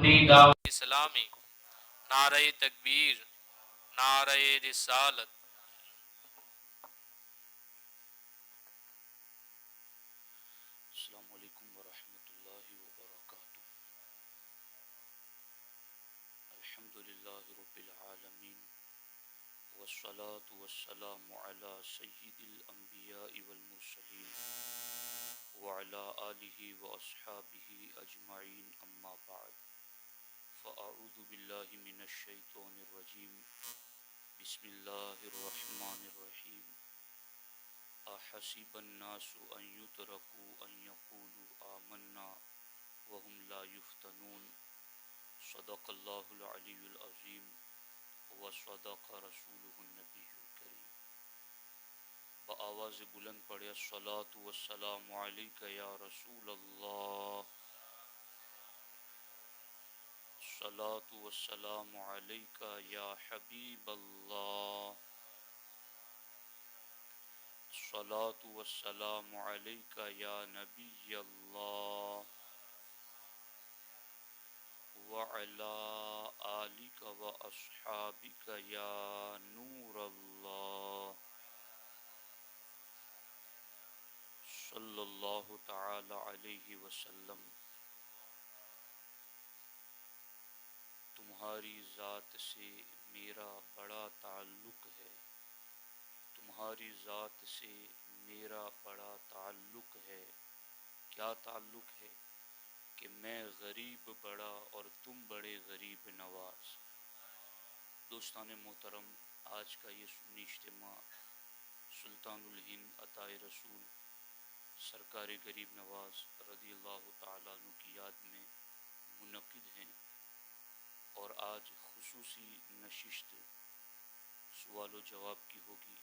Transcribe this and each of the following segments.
اسلامی نعرہ تکبیر، نعرہ رسالت۔ السلام علیکم ورحمۃ اللہ وبرکاتہ۔ الحمد للہ رب العالمین، والصلاة والسلام علی سید الانبیاء والمرسلین، وعلی آلہ واصحابہ اجمعین، اما بعد، فاعوذ باللہ من الشیطان الرجیم، بسم اللہ الرحمن الرحیم۔ احسب الناس ان يتركوا ان يقولوا آمنا وهم لا يفتنون، صدق اللہ العلی العظیم وصدق رسولہ النبی الکریم۔ بآواز بلند پڑھے الصلاۃ والسلام علیک یا رسول اللہ، الصلاۃ والسلام علیک یا حبیب اللہ، الصلاۃ والسلام علیک یا نبی اللہ، وعلی آلک واصحابک یا نور اللہ، صلی اللہ تعالی علیہ وسلم۔ تمہاری ذات سے میرا بڑا تعلق ہے، تمہاری ذات سے میرا بڑا تعلق ہے۔ کیا تعلق ہے؟ کہ میں غریب بڑا اور تم بڑے غریب نواز۔ دوستان محترم، آج کا یہ سنی اجتماع سلطان الہند عطائے رسول سرکار غریب نواز رضی اللہ تعالیٰ عنہ کی یاد میں منعقد ہیں، اور آج خصوصی نشست سوال و جواب کی ہوگی۔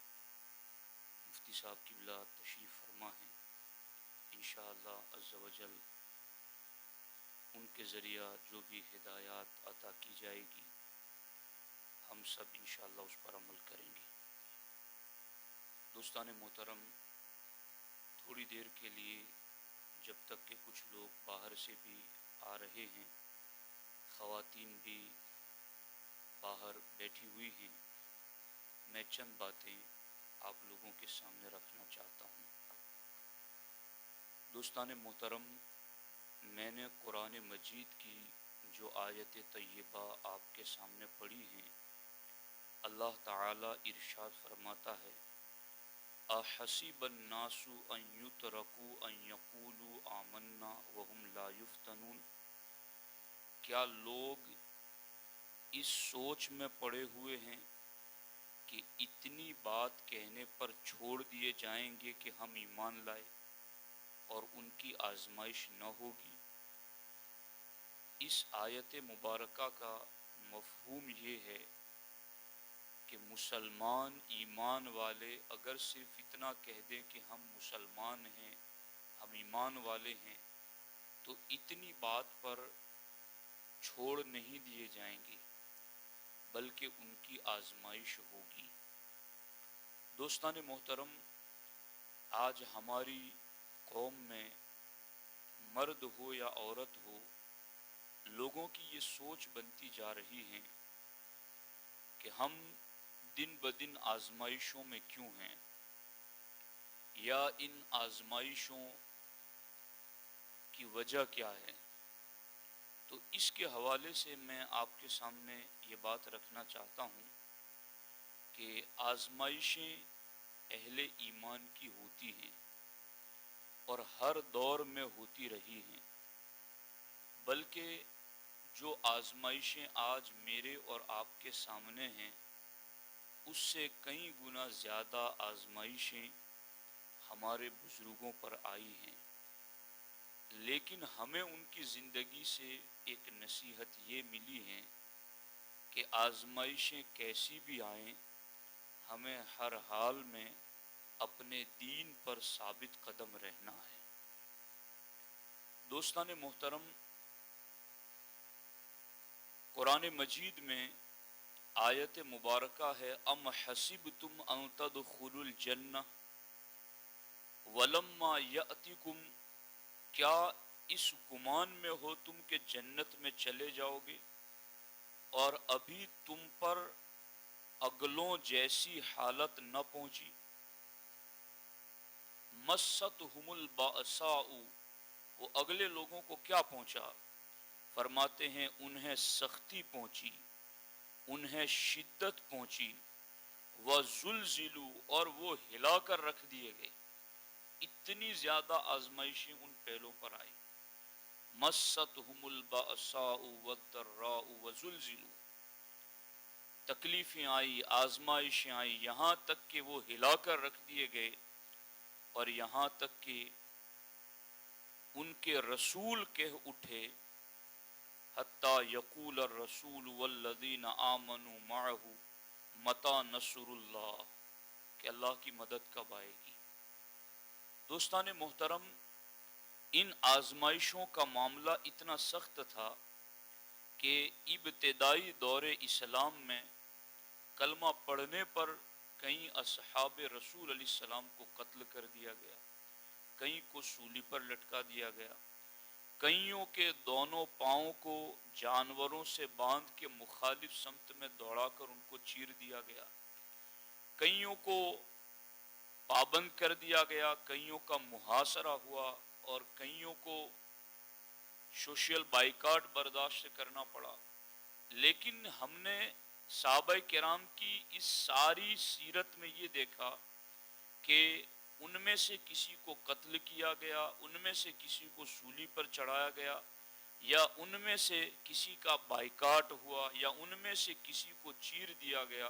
مفتی صاحب قبلہ تشریف فرما ہیں، انشاءاللہ عز و جل ان کے ذریعہ جو بھی ہدایات عطا کی جائے گی ہم سب انشاءاللہ اس پر عمل کریں گے۔ دوستان محترم، تھوڑی دیر کے لیے جب تک کہ کچھ لوگ باہر سے بھی آ رہے ہیں، خواتین بھی باہر بیٹھی ہوئی ہیں، میں چند باتیں آپ لوگوں کے سامنے رکھنا چاہتا ہوں۔ دوستان محترم، میں نے قرآن مجید کی جو آیت طیبہ آپ کے سامنے پڑھی ہیں، اللہ تعالی ارشاد فرماتا ہے، احسب الناس ان یترکوا ان یقولوا آمنا وهم لا یفتنون۔ کیا لوگ اس سوچ میں پڑے ہوئے ہیں کہ اتنی بات کہنے پر چھوڑ دیے جائیں گے کہ ہم ایمان لائے اور ان کی آزمائش نہ ہوگی؟ اس آیت مبارکہ کا مفہوم یہ ہے کہ مسلمان ایمان والے اگر صرف اتنا کہہ دیں کہ ہم مسلمان ہیں، ہم ایمان والے ہیں، تو اتنی بات پر چھوڑ نہیں دیے جائیں گے، بلکہ ان کی آزمائش ہوگی۔ دوستان محترم، آج ہماری قوم میں مرد ہو یا عورت ہو، لوگوں کی یہ سوچ بنتی جا رہی ہے کہ ہم دن بدن آزمائشوں میں کیوں ہیں، یا ان آزمائشوں کی وجہ کیا ہے۔ تو اس کے حوالے سے میں آپ کے سامنے یہ بات رکھنا چاہتا ہوں کہ آزمائشیں اہل ایمان کی ہوتی ہیں اور ہر دور میں ہوتی رہی ہیں، بلکہ جو آزمائشیں آج میرے اور آپ کے سامنے ہیں اس سے کئی گنا زیادہ آزمائشیں ہمارے بزرگوں پر آئی ہیں، لیکن ہمیں ان کی زندگی سے ایک نصیحت یہ ملی ہے کہ آزمائشیں کیسی بھی آئیں، ہمیں ہر حال میں اپنے دین پر ثابت قدم رہنا ہے۔ دوستان محترم، قرآن مجید میں آیت مبارکہ ہے، ام حسبتم ان تدخلوا الجنہ ولما یأتکم، کیا اس گمان میں ہو تم کہ جنت میں چلے جاؤ گے اور ابھی تم پر اگلوں جیسی حالت نہ پہنچی. مستہم البأساء، وہ اگلے لوگوں کو کیا پہنچا؟ فرماتے ہیں انہیں سختی پہنچی، انہیں شدت پہنچی. وزلزلوا، اور وہ ہلا کر رکھ دیے گئے. اتنی زیادہ آزمائشیں ان پہلوں پر آئی. مستہم البأساء والضراء وزلزلوا، تکلیفیں آئی، آزمائشیں آئی، یہاں تک کہ وہ ہلا کر رکھ دیے گئے، اور یہاں تک کہ ان کے رسول کہہ اٹھے حتی یقول الرسول والذین آمنوا معه متی نصر اللہ، کہ اللہ کی مدد کب آئے گی. دوستان محترم، ان آزمائشوں کا معاملہ اتنا سخت تھا کہ ابتدائی دور اسلام میں کلمہ پڑھنے پر کئی اصحاب رسول علیہ السلام کو قتل کر دیا گیا، کئی کو سولی پر لٹکا دیا گیا، کئیوں کے دونوں پاؤں کو جانوروں سے باندھ کے مخالف سمت میں دوڑا کر ان کو چیر دیا گیا، کئیوں کو پابند کر دیا گیا، کئیوں کا محاصرہ ہوا، اور کئیوں کو سوشل بائیکاٹ برداشت کرنا پڑا. لیکن ہم نے صحابہ کرام کی اس ساری سیرت میں یہ دیکھا کہ ان میں سے کسی کو قتل کیا گیا، ان میں سے کسی کو سولی پر چڑھایا گیا، یا ان میں سے کسی کا بائیکاٹ ہوا، یا ان میں سے کسی کو چیر دیا گیا.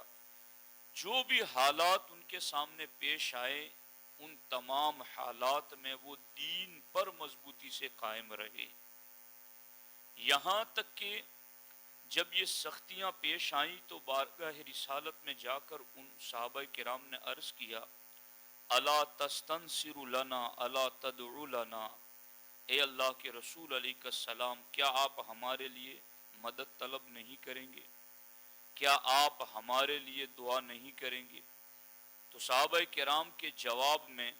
جو بھی حالات ان کے سامنے پیش آئے، ان تمام حالات میں وہ دین پر مضبوطی سے قائم رہے. یہاں تک کہ جب یہ سختیاں پیش آئیں تو بارگاہ رسالت میں جا کر ان صحابہ کرام نے عرض کیا الا تستنصر لنا الا تدعو لنا، اے اللہ کے رسول علیہ السلام، کیا آپ ہمارے لیے مدد طلب نہیں کریں گے؟ کیا آپ ہمارے لیے دعا نہیں کریں گے؟ تو صحابہ کرام کے جواب میں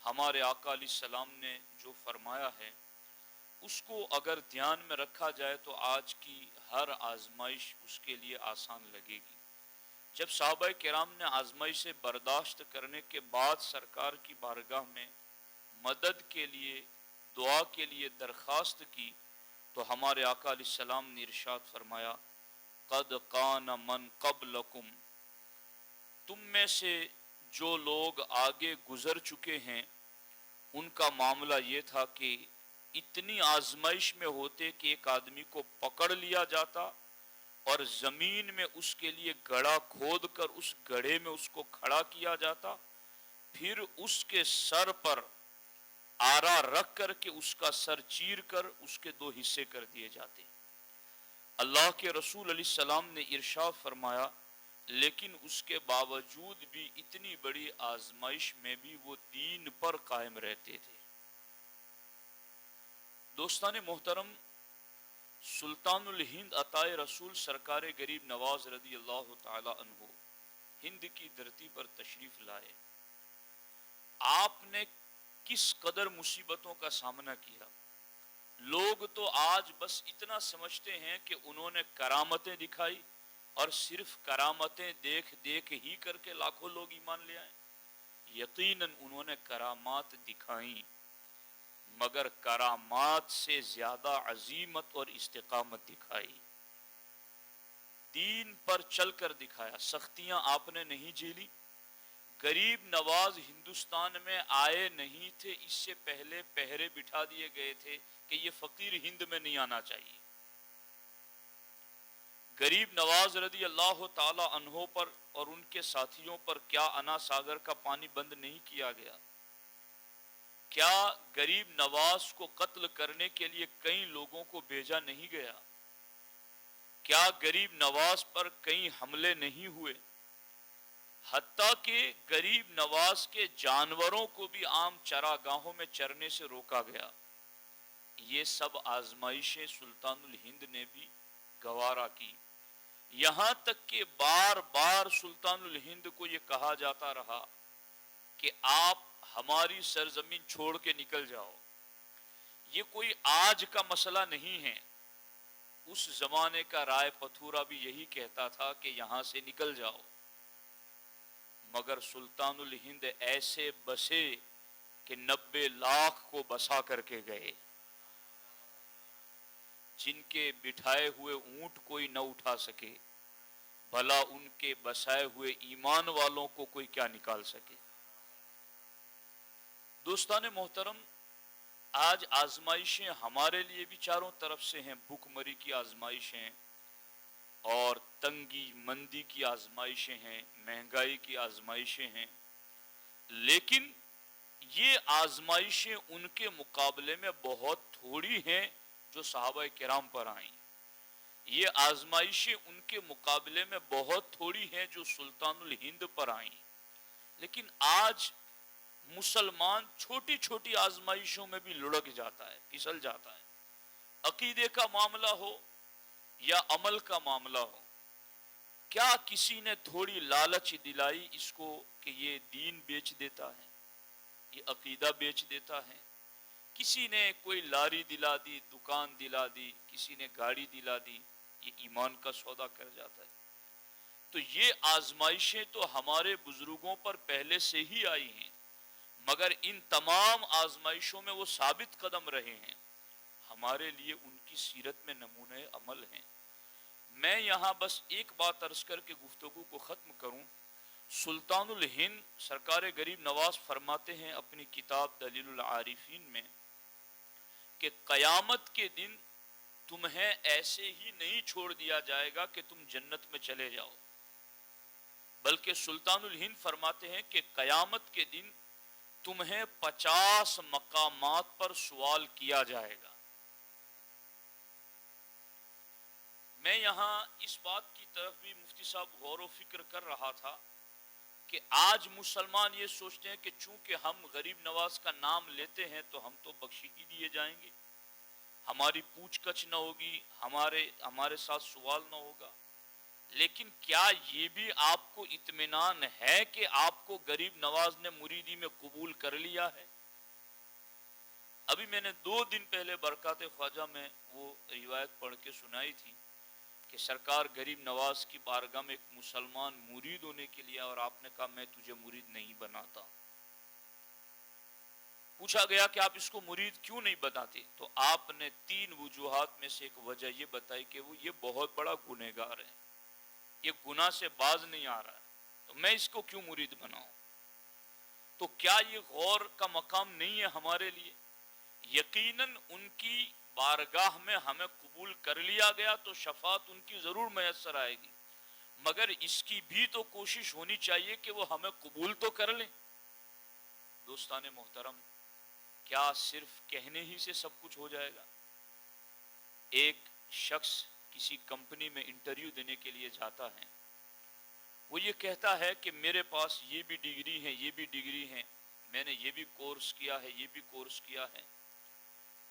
ہمارے آقا علیہ السلام نے جو فرمایا ہے اس کو اگر دھیان میں رکھا جائے تو آج کی ہر آزمائش اس کے لیے آسان لگے گی. جب صحابہ کرام نے آزمائش سے برداشت کرنے کے بعد سرکار کی بارگاہ میں مدد کے لیے، دعا کے لیے درخواست کی، تو ہمارے آقا علیہ السلام نے ارشاد فرمایا قد کان من قبلکم، تم میں سے جو لوگ آگے گزر چکے ہیں ان کا معاملہ یہ تھا کہ اتنی آزمائش میں ہوتے کہ ایک آدمی کو پکڑ لیا جاتا اور زمین میں اس کے لیے گڑھا کھود کر اس گڑھے میں اس کو کھڑا کیا جاتا، پھر اس کے سر پر آرا رکھ کر کے اس کا سر چیر کر اس کے دو حصے کر دیے جاتے. اللہ کے رسول علیہ السلام نے ارشاد فرمایا لیکن اس کے باوجود بھی اتنی بڑی آزمائش میں بھی وہ دین پر قائم رہتے تھے. دوستان محترم، سلطان الہند عطائے رسول سرکار غریب نواز رضی اللہ تعالی عنہ ہند کی دھرتی پر تشریف لائے. آپ نے کس قدر مصیبتوں کا سامنا کیا. لوگ تو آج بس اتنا سمجھتے ہیں کہ انہوں نے کرامتیں دکھائی اور صرف کرامتیں دیکھ دیکھ ہی کر کے لاکھوں لوگ ایمان لے آئے. یقیناً انہوں نے کرامات دکھائیں، مگر کرامات سے زیادہ عزیمت اور استقامت دکھائی. دین پر چل کر دکھایا. سختیاں آپ نے نہیں جھیلی. غریب نواز ہندوستان میں آئے نہیں تھے، اس سے پہلے پہرے بٹھا دیے گئے تھے کہ یہ فقیر ہند میں نہیں آنا چاہیے. غریب نواز رضی اللہ تعالی عنہ پر اور ان کے ساتھیوں پر کیا انا ساگر کا پانی بند نہیں کیا گیا؟ کیا غریب نواز کو قتل کرنے کے لیے کئی لوگوں کو بھیجا نہیں گیا؟ کیا غریب نواز پر کئی حملے نہیں ہوئے؟ حتیٰ کہ غریب نواز کے جانوروں کو بھی عام چراگاہوں میں چرنے سے روکا گیا. یہ سب آزمائشیں سلطان الہند نے بھی گوارا کی. یہاں تک کہ بار بار سلطان الہند کو یہ کہا جاتا رہا کہ آپ ہماری سرزمین چھوڑ کے نکل جاؤ. یہ کوئی آج کا مسئلہ نہیں ہے، اس زمانے کا رائے پتھورا بھی یہی کہتا تھا کہ یہاں سے نکل جاؤ، مگر سلطان الہند ایسے بسے کہ 90 لاکھ کو بسا کر کے گئے، جن کے بٹھائے ہوئے اونٹ کوئی نہ اٹھا سکے، بھلا ان کے بسائے ہوئے ایمان والوں کو کوئی کیا نکال سکے۔ دوستان محترم، آج آزمائشیں ہمارے لیے بھی چاروں طرف سے ہیں، بھوک مری کی آزمائشیں اور تنگی مندی کی آزمائشیں ہیں، مہنگائی کی آزمائشیں ہیں، لیکن یہ آزمائشیں ان کے مقابلے میں بہت تھوڑی ہیں جو صحابہ کرام پر آئیں، یہ آزمائشیں ان کے مقابلے میں بہت تھوڑی ہیں جو سلطان الہند پر آئیں، لیکن آج مسلمان چھوٹی چھوٹی آزمائشوں میں بھی لڑک جاتا ہے، پھسل جاتا ہے، عقیدے کا معاملہ ہو یا عمل کا معاملہ ہو۔ کیا کسی نے تھوڑی لالچ دلائی اس کو کہ یہ دین بیچ دیتا ہے، یہ عقیدہ بیچ دیتا ہے؟ کسی نے کوئی لاری دلا دی، دکان دلا دی، کسی نے گاڑی دلا دی، یہ ایمان کا سودا کر جاتا ہے؟ تو یہ آزمائشیں تو ہمارے بزرگوں پر پہلے سے ہی آئی ہیں، مگر ان تمام آزمائشوں میں وہ ثابت قدم رہے ہیں، ہمارے لیے ان کی سیرت میں نمونہ عمل ہیں۔ میں یہاں بس ایک بات عرض کر کے گفتگو کو ختم کروں۔ سلطان الہند سرکار غریب نواز فرماتے ہیں اپنی کتاب دلیل العارفین میں کہ قیامت کے دن تمہیں ایسے ہی نہیں چھوڑ دیا جائے گا کہ تم جنت میں چلے جاؤ، بلکہ سلطان الہند فرماتے ہیں کہ قیامت کے دن تمہیں 50 مقامات پر سوال کیا جائے گا۔ میں یہاں اس بات کی طرف بھی مفتی صاحب غور و فکر کر رہا تھا کہ آج مسلمان یہ سوچتے ہیں کہ چونکہ ہم غریب نواز کا نام لیتے ہیں تو ہم تو بخشیدگی دیے جائیں گے، ہماری پوچھ گچھ نہ ہوگی، ہمارے ساتھ سوال نہ ہوگا، لیکن کیا یہ بھی آپ کو اطمینان ہے کہ آپ کو غریب نواز نے مریدی میں قبول کر لیا ہے؟ ابھی میں نے 2 دن پہلے برکات خواجہ میں وہ روایت پڑھ کے سنائی تھی کہ سرکار غریب نواز کی بارگاہ میں ایک مسلمان مرید ہونے کے لیے، اور آپ نے کہا میں تجھے مرید نہیں بناتا۔ پوچھا گیا کہ آپ اس کو مرید کیوں نہیں بناتے؟ تو آپ نے 3 وجوہات میں سے ایک وجہ یہ بتائی کہ وہ یہ بہت بڑا گنہگار ہے، یہ گناہ سے باز نہیں آ رہا ہے، تو میں اس کو کیوں مرید بناؤں؟ تو کیا یہ غور کا مقام نہیں ہے ہمارے لیے؟ یقیناً ان کی بارگاہ میں ہمیں قبول کر لیا گیا تو شفاعت ان کی ضرور میسر آئے گی، مگر اس کی بھی تو کوشش ہونی چاہیے کہ وہ ہمیں قبول تو کر لیں۔ دوستان محترم، کیا صرف کہنے ہی سے سب کچھ ہو جائے گا؟ ایک شخص کسی کمپنی میں انٹرویو دینے کے لیے جاتا ہے، وہ یہ کہتا ہے کہ میرے پاس یہ بھی ڈگری ہے، یہ بھی ڈگری ہے، میں نے یہ بھی کورس کیا ہے، یہ بھی کورس کیا ہے۔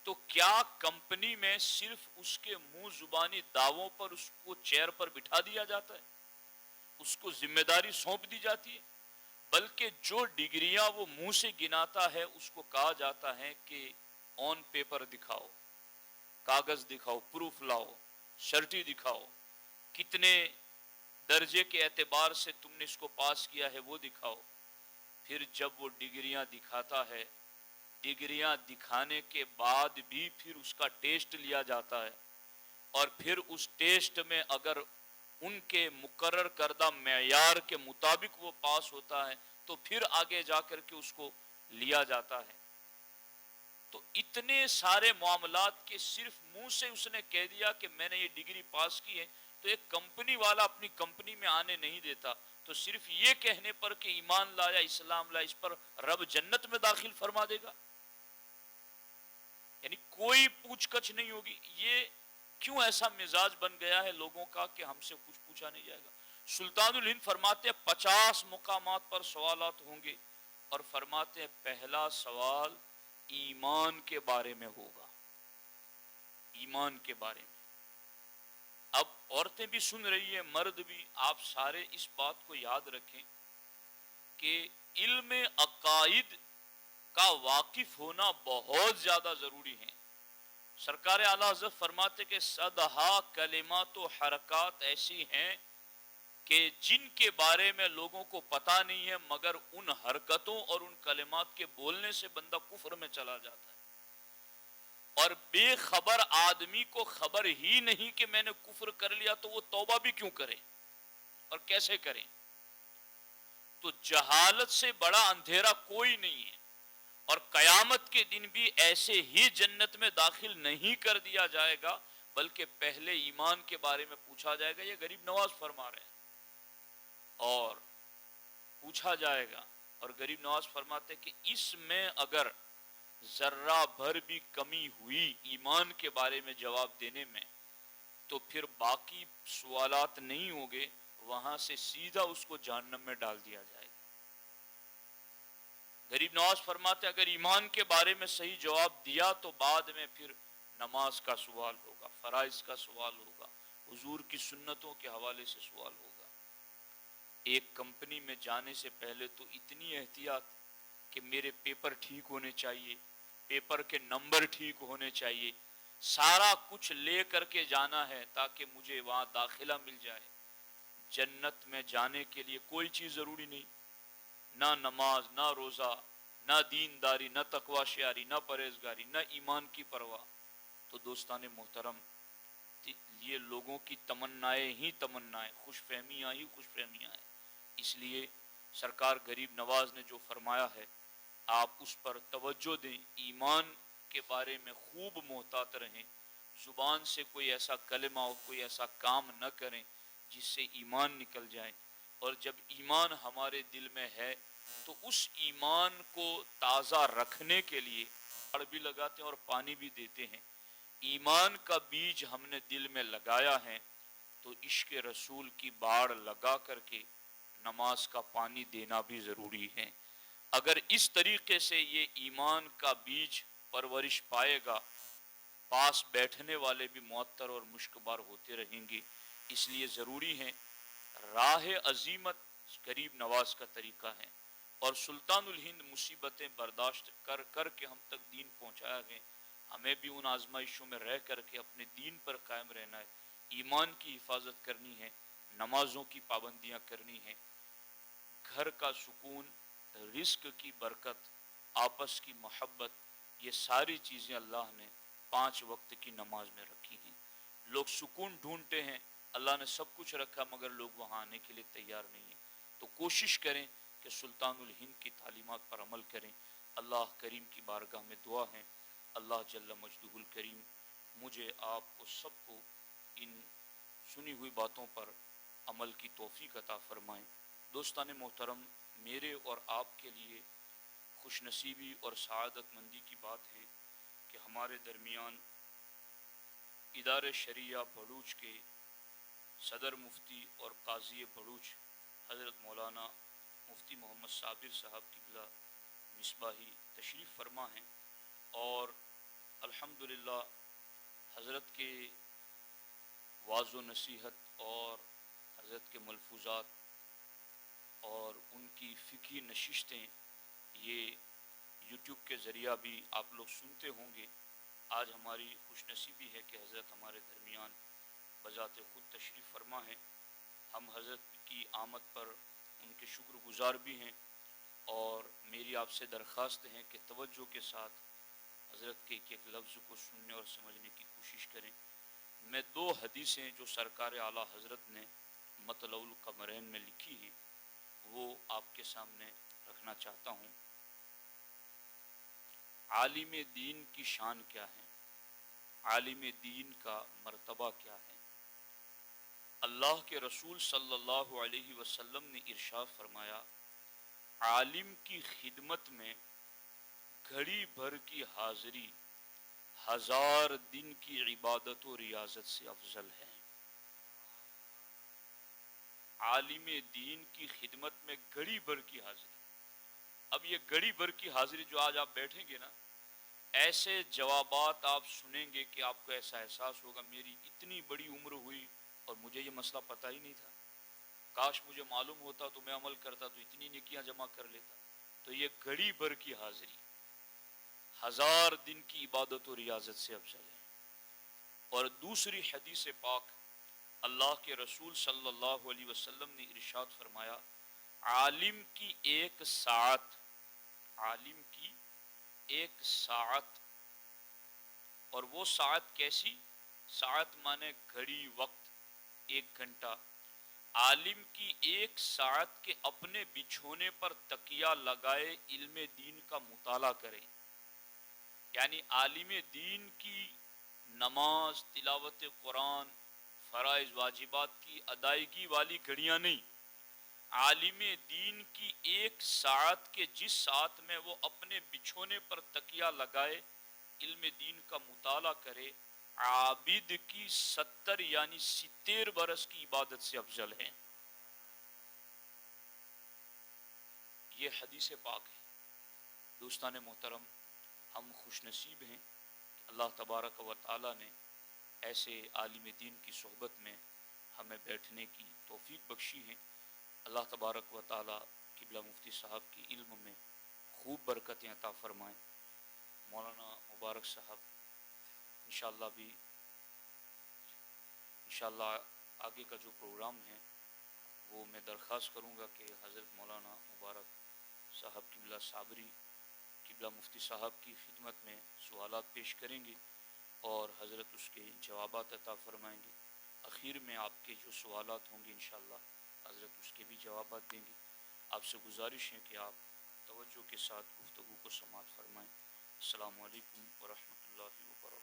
تو کیا کمپنی میں صرف اس کے منہ زبانی دعووں پر اس کو چیئر پر بٹھا دیا جاتا ہے، اس کو ذمہ داری سونپ دی جاتی ہے؟ بلکہ جو ڈگریاں وہ منہ سے گناتا ہے اس کو کہا جاتا ہے کہ آن پیپر دکھاؤ، کاغذ دکھاؤ، پروف لاؤ، شرٹی دکھاؤ، کتنے درجے کے اعتبار سے تم نے اس کو پاس کیا ہے وہ دکھاؤ۔ پھر جب وہ ڈگریاں دکھاتا ہے، ڈگریاں دکھانے کے بعد بھی پھر اس کا ٹیسٹ لیا جاتا ہے، اور پھر اس ٹیسٹ میں اگر ان کے مقرر کردہ معیار کے مطابق وہ پاس ہوتا ہے تو پھر آگے جا کر کے اس کو لیا جاتا ہے۔ تو اتنے سارے معاملات کے صرف منہ سے اس نے کہہ دیا کہ میں نے یہ ڈگری پاس کی ہے، تو ایک کمپنی والا اپنی کمپنی میں آنے نہیں دیتا، تو صرف یہ کہنے پر کہ ایمان لایا، اسلام لایا، اس پر رب جنت میں داخل فرما دے گا؟ یعنی کوئی پوچھ گچھ نہیں ہوگی۔ یہ کیوں ایسا مزاج بن گیا ہے لوگوں کا کہ ہم سے کچھ پوچھا نہیں جائے گا؟ سلطان الہند فرماتے ہیں 50 مقامات پر سوالات ہوں گے، اور فرماتے ہیں پہلا سوال ایمان کے بارے میں ہوگا، ایمان کے بارے میں۔ اب عورتیں بھی سن رہی ہیں، مرد بھی، آپ سارے اس بات کو یاد رکھیں کہ علم عقائد کا واقف ہونا بہت زیادہ ضروری ہے۔ سرکار اعلیٰ حضرت فرماتے کہ صدہا کلمات و حرکات ایسی ہیں کہ جن کے بارے میں لوگوں کو پتہ نہیں ہے، مگر ان حرکتوں اور ان کلمات کے بولنے سے بندہ کفر میں چلا جاتا ہے. اور بے خبر آدمی کو خبر ہی نہیں کہ میں نے کفر کر لیا تو وہ توبہ بھی کیوں کرے اور کیسے کریں. تو جہالت سے بڑا اندھیرا کوئی نہیں ہے. اور قیامت کے دن بھی ایسے ہی جنت میں داخل نہیں کر دیا جائے گا، بلکہ پہلے ایمان کے بارے میں پوچھا جائے گا. یہ غریب نواز فرما رہے ہیں اور پوچھا جائے گا. اور غریب نواز فرماتے کہ اس میں اگر ذرہ بھر بھی کمی ہوئی ایمان کے بارے میں جواب دینے میں، تو پھر باقی سوالات نہیں ہوں گے، وہاں سے سیدھا اس کو جہنم میں ڈال دیا جائے گا. غریب نواز فرماتے اگر ایمان کے بارے میں صحیح جواب دیا تو بعد میں پھر نماز کا سوال ہوگا، فرائض کا سوال ہوگا، حضور کی سنتوں کے حوالے سے سوال ہوگا. ایک کمپنی میں جانے سے پہلے تو اتنی احتیاط کہ میرے پیپر ٹھیک ہونے چاہیے، پیپر کے نمبر ٹھیک ہونے چاہیے، سارا کچھ لے کر کے جانا ہے تاکہ مجھے وہاں داخلہ مل جائے. جنت میں جانے کے لیے کوئی چیز ضروری نہیں، نہ نماز، نہ روزہ، نہ دینداری، نہ تقوی شعاری، نہ پرہیزگاری، نہ ایمان کی پرواہ. تو دوستان محترم، یہ لوگوں کی تمنائیں ہی تمنائیں، خوش فہمیاں ہی خوش فہمیاں ہیں. اس لیے سرکار غریب نواز نے جو فرمایا ہے آپ اس پر توجہ دیں، ایمان کے بارے میں خوب محتاط رہیں، زبان سے کوئی ایسا کلمہ اور کوئی ایسا کام نہ کریں جس سے ایمان نکل جائے. اور جب ایمان ہمارے دل میں ہے تو اس ایمان کو تازہ رکھنے کے لیے پھل بھی لگاتے ہیں اور پانی بھی دیتے ہیں. ایمان کا بیج ہم نے دل میں لگایا ہے تو عشق رسول کی باڑ لگا کر کے نماز کا پانی دینا بھی ضروری ہے. اگر اس طریقے سے یہ ایمان کا بیج پرورش پائے گا، پاس بیٹھنے والے بھی معطر اور مشکبار ہوتے رہیں گے. اس لیے ضروری ہے، راہ عظیمت غریب نواز کا طریقہ ہے اور سلطان الہند مصیبتیں برداشت کر کر کے ہم تک دین پہنچایا گئے. ہمیں بھی ان آزمائشوں میں رہ کر کے اپنے دین پر قائم رہنا ہے، ایمان کی حفاظت کرنی ہے، نمازوں کی پابندیاں کرنی ہیں. گھر کا سکون، رزق کی برکت، آپس کی محبت، یہ ساری چیزیں اللہ نے 5 وقت کی نماز میں رکھی ہیں. لوگ سکون ڈھونڈتے ہیں، اللہ نے سب کچھ رکھا مگر لوگ وہاں آنے کے لیے تیار نہیں ہیں. تو کوشش کریں کہ سلطان الہند کی تعلیمات پر عمل کریں. اللہ کریم کی بارگاہ میں دعا ہے، اللہ جل مجدہ الکریم مجھے آپ کو سب کو ان سنی ہوئی باتوں پر عمل کی توفیق عطا فرمائیں. دوستان محترم، میرے اور آپ کے لیے خوش نصیبی اور سعادت مندی کی بات ہے کہ ہمارے درمیان ادارہ شریعہ بھڑوچ کے صدر مفتی اور قاضی بھڑوچ حضرت مولانا مفتی محمد صابر صاحب قبلہ مصباحی تشریف فرما ہیں اور الحمدللہ حضرت کے واعظ و نصیحت اور حضرت کے ملفوظات اور ان کی فقہی نشستیں یہ یوٹیوب کے ذریعہ بھی آپ لوگ سنتے ہوں گے. آج ہماری خوش نصیبی ہے کہ حضرت ہمارے درمیان بذات خود تشریف فرما ہے. ہم حضرت کی آمد پر ان کے شکر گزار بھی ہیں اور میری آپ سے درخواست ہے کہ توجہ کے ساتھ حضرت کے ایک ایک لفظ کو سننے اور سمجھنے کی کوشش کریں. میں 2 حدیثیں جو سرکار اعلیٰ حضرت نے مطلع القمرین میں لکھی ہیں وہ آپ کے سامنے رکھنا چاہتا ہوں. عالم دین کی شان کیا ہے، عالم دین کا مرتبہ کیا ہے. اللہ کے رسول صلی اللہ علیہ وسلم نے ارشاد فرمایا، عالم کی خدمت میں گھڑی بھر کی حاضری 1000 دن کی عبادت و ریاضت سے افضل ہے. عالم دین کی خدمت میں گھڑی بھر کی حاضری. اب یہ گھڑی بھر کی حاضری جو آج آپ بیٹھیں گے نا، ایسے جوابات آپ سنیں گے کہ آپ کو ایسا احساس ہوگا میری اتنی بڑی عمر ہوئی اور مجھے یہ مسئلہ پتہ ہی نہیں تھا، کاش مجھے معلوم ہوتا تو میں عمل کرتا تو اتنی نیکیاں جمع کر لیتا. تو یہ گھڑی بھر کی حاضری 1000 دن کی عبادت و ریاضت سے افضل ہے. اور دوسری حدیث پاک اللہ کے رسول صلی اللہ علیہ وسلم نے ارشاد فرمایا عالم کی ایک ساعت، عالم کی ایک ساعت، اور وہ ساعت کیسی؟ ساعت مانے گھڑی، وقت، ایک گھنٹہ۔ عالم کی ایک ساعت کے اپنے بچھونے پر تکیہ لگائے علم دین کا مطالعہ کرے، یعنی عالم دین کی نماز، تلاوت قرآن، فرائض واجبات کی ادائیگی والی گھڑیاں نہیں، عالم دین کی ایک ساعت کے جس ساعت میں وہ اپنے بچھونے پر تکیہ لگائے علم دین کا مطالعہ کرے، عابد کی 70 یعنی 70 برس کی عبادت سے افضل ہے۔ یہ حدیث پاک ہے۔ دوستان محترم، ہم خوش نصیب ہیں کہ اللہ تبارک و تعالی نے ایسے عالم دین کی صحبت میں ہمیں بیٹھنے کی توفیق بخشی ہے۔ اللہ تبارک و تعالی قبلہ مفتی صاحب کی علم میں خوب برکتیں عطا فرمائیں۔ مولانا مبارک صاحب انشاءاللہ بھی انشاءاللہ آگے کا جو پروگرام ہے وہ میں درخواست کروں گا کہ حضرت مولانا مبارک صاحب قبلہ صابری قبلہ مفتی صاحب کی خدمت میں سوالات پیش کریں گے اور حضرت اس کے جوابات عطا فرمائیں گے۔ اخیر میں آپ کے جو سوالات ہوں گے انشاءاللہ حضرت اس کے بھی جوابات دیں گے۔ آپ سے گزارش ہے کہ آپ توجہ کے ساتھ گفتگو کو سماعت فرمائیں۔ السلام علیکم ورحمۃ اللہ وبرکاتہ۔